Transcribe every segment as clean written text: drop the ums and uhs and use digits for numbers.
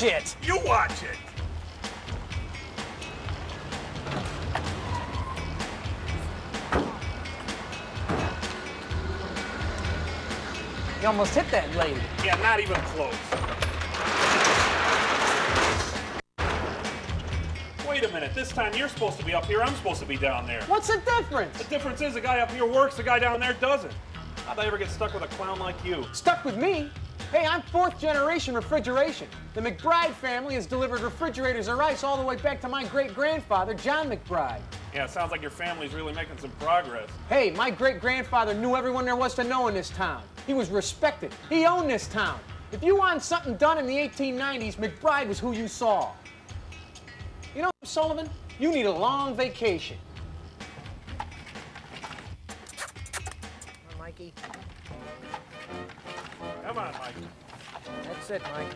watch it! You watch it! You almost hit that lady. Yeah, not even close. Wait a minute, this time you're supposed to be up here, I'm supposed to be down there. What's the difference? The difference is the guy up here works, the guy down there doesn't. How'd I ever get stuck with a clown like you? Stuck with me? Hey, I'm fourth generation refrigeration. The McBride family has delivered refrigerators of ice all the way back to my great-grandfather, John McBride. Yeah, it sounds like your family's really making some progress. Hey, my great-grandfather knew everyone there was to know in this town. He was respected. He owned this town. If you want something done in the 1890s, McBride was who you saw. You know, Sullivan, you need a long vacation. Come on, Mikey. Come on, Mike. That's it, Mike.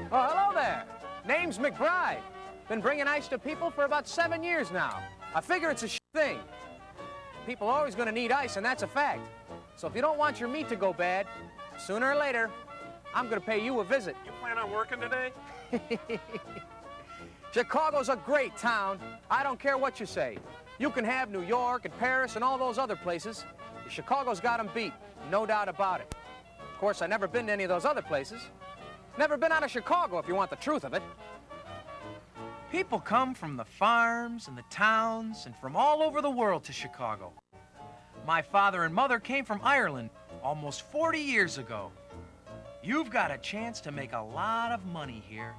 Oh, hello there. Name's McBride. Been bringing ice to people for about 7 years now. I figure it's a thing. People are always going to need ice, and that's a fact. So if you don't want your meat to go bad, sooner or later, I'm going to pay you a visit. You plan on working today? Chicago's a great town. I don't care what you say. You can have New York and Paris and all those other places. Chicago's got them beat, no doubt about it. Of course, I've never been to any of those other places. Never been out of Chicago, if you want the truth of it. People come from the farms and the towns and from all over the world to Chicago. My father and mother came from Ireland almost 40 years ago. You've got a chance to make a lot of money here.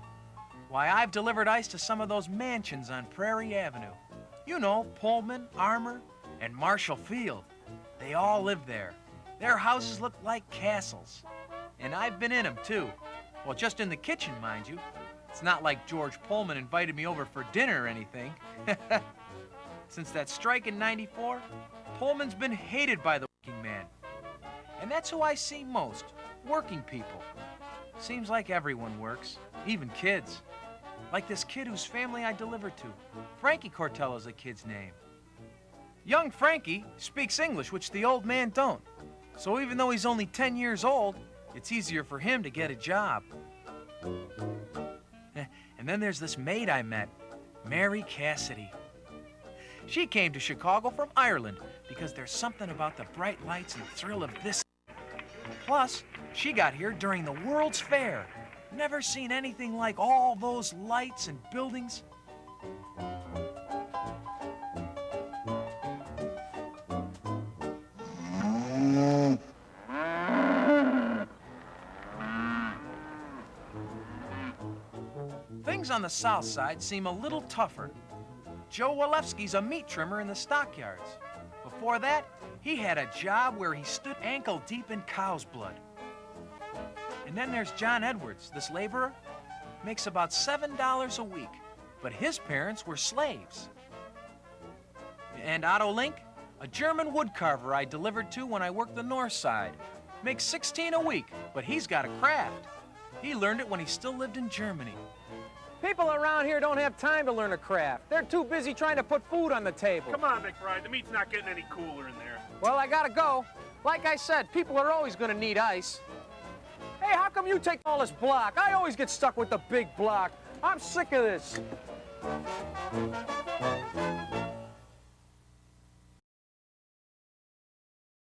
Why, I've delivered ice to some of those mansions on Prairie Avenue. You know, Pullman, Armour, and Marshall Field. They all live there. Their houses look like castles. And I've been in them, too. Well, just in the kitchen, mind you. It's not like George Pullman invited me over for dinner or anything. Since that strike in '94, Pullman's been hated by the working man. And that's who I see most, working people. Seems like everyone works, even kids. Like this kid whose family I delivered to. Frankie Cortello's the kid's name. Young Frankie speaks English, which the old man don't. So even though he's only 10 years old, it's easier for him to get a job. And then there's this maid I met, Mary Cassidy. She came to Chicago from Ireland because there's something about the bright lights and thrill of this. Plus, she got here during the World's Fair. Never seen anything like all those lights and buildings. Things on the south side seem a little tougher. Joe Walewski's a meat trimmer in the stockyards. Before that, he had a job where he stood ankle deep in cow's blood. And then there's John Edwards, this laborer. Makes about $7 a week, but his parents were slaves. And Otto Link, a German woodcarver I delivered to when I worked the north side. Makes $16 a week, but he's got a craft. He learned it when he still lived in Germany. People around here don't have time to learn a craft. They're too busy trying to put food on the table. Come on, McBride, the meat's not getting any cooler in there. Well, I gotta go. Like I said, people are always gonna need ice. Hey, how come you take all this block? I always get stuck with the big block. I'm sick of this.